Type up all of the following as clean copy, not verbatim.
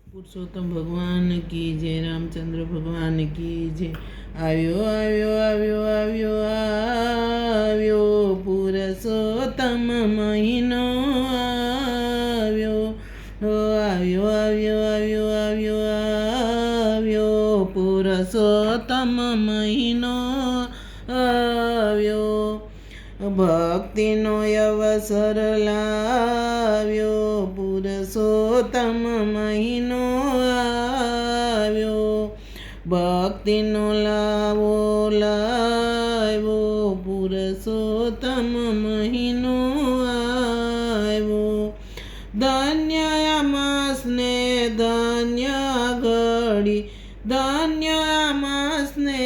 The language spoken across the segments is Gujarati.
पुरुषोत्तम भगवान की जय। रामचंद्र भगवान की जय। આવ્યો આવ્યો આવ્યો આવ્યો આવ્યો પુરુષોત્તમ મહિનો આવ્યો. આવ્યો આવ્યો આવ્યો આવ્યો આવ્યો પુરુષોત્તમ મહિનો આવ્યો. ભક્તિનો અવસર લાવ્યો પુરુષોત્તમ મહિનો આવ્યો. ભક્તિનો લાવો લાવ્યો પુરુષોત્તમ મહિનો આવ્યો. ધન્ય આ માસને ધન્ય ઘડી, ધન્ય આ માસને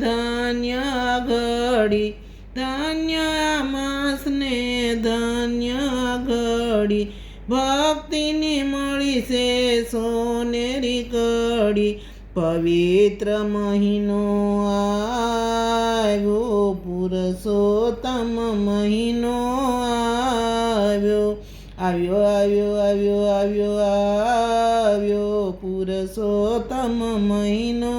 ધન્ય ઘડી, ધન્ય આ માસને ધન્ય ઘડી. ભક્તિની મળી છે સોનેરી કડી. પવિત્ર મહિનો આવ્યો પુરુષોત્તમ મહિનો આવ્યો. આવ્યો આવ્યો આવ્યો આવ્યો આવ્યો પુરુષોત્તમ મહિનો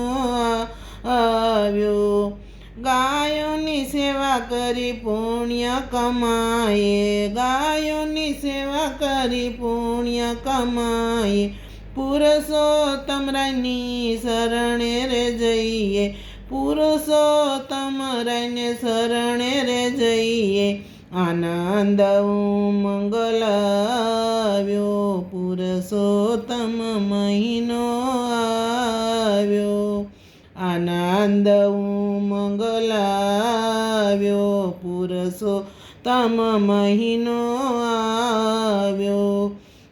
આવ્યો. ગાયોની સેવા કરી પુણ્ય કમાઈએ, ગાયોની સેવા કરી પુણ્ય કમાઈએ. પુરુષોત્તમ રાયની શરણે રે જઈએ, પુરુષોત્તમ રાયને શરણે રે જઈએ. આનંદ મંગલ આવ્યો પુરુષોત્તમ મહિનો આવ્યો. આનંદ મંગલ આવ્યો પુરુષોત્તમ મહિનો આવ્યો.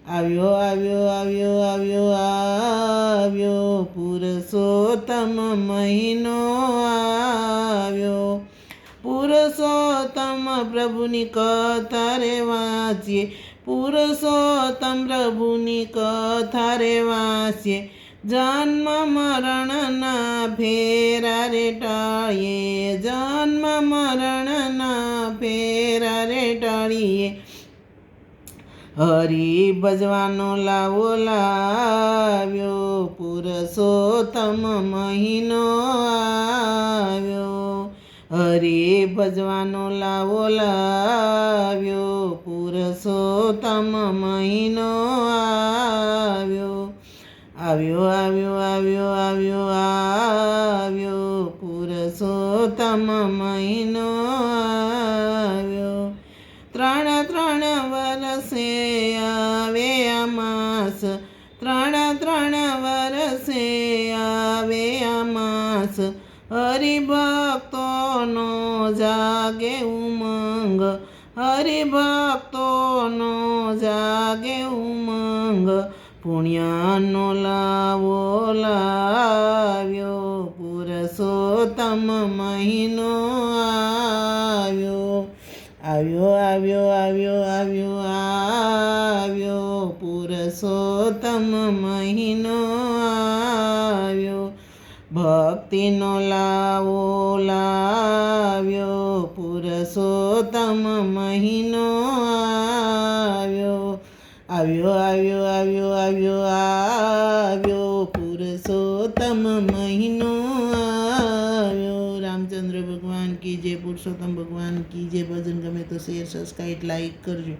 આવ્યો આવ્યો આવ્યો આવ્યો આવ્યો પુરુષોત્તમ મહિનો આવ્યો. પુરુષોત્તમ પ્રભુની કથા રે વાંચીએ, પુરુષોત્તમ પ્રભુની કથા રે વાંચીએ. જન્મ મરણના ફેરા રે ટાળીએ, જન્મ મરણના ફેરા રે ટાળીએ. હરિ ભજવાનો લાવો લાવ્યો પુરુષોત્તમ મહિનો આવ્યો. હરિ ભજવાનો લાવો લાવ્યો પુરુષોત્તમ મહિનો આવ્યો. આવ્યો આવ્યો આવ્યો આવ્યો આવ્યો પુરુષોત્તમ મહિનો આવ્યો. ત્રણ વર્ષે આવે આ માસ, ત્રણ વર્ષે આવે આ માસ. હરિભક્તોનો જાગે ઉમંગ, હરિભક્તોનો જાગે ઉમંગ. પુણ્યનો લાવો લાવ્યો પુરુષોત્તમ મહિનો આવ્યો. આવ્યો આવ્યો આવ્યો આવ્યો આવ્યો પુરુષોત્તમ મહિનો આવ્યો. ભક્તિનો લાવો લાવ્યો પુરુષોત્તમ મહિનો આવ્યો. આવ્યો આવ્યો આવ્યો આવ્યો આવ્યો પુરુષોત્તમ મહિનો આવ્યો. રામચંદ્ર ભગવાન की जय, पुरुषोत्तम भगवान की जय. भजन गमे तो शेयर सब्सक्राइब लाइक करजो.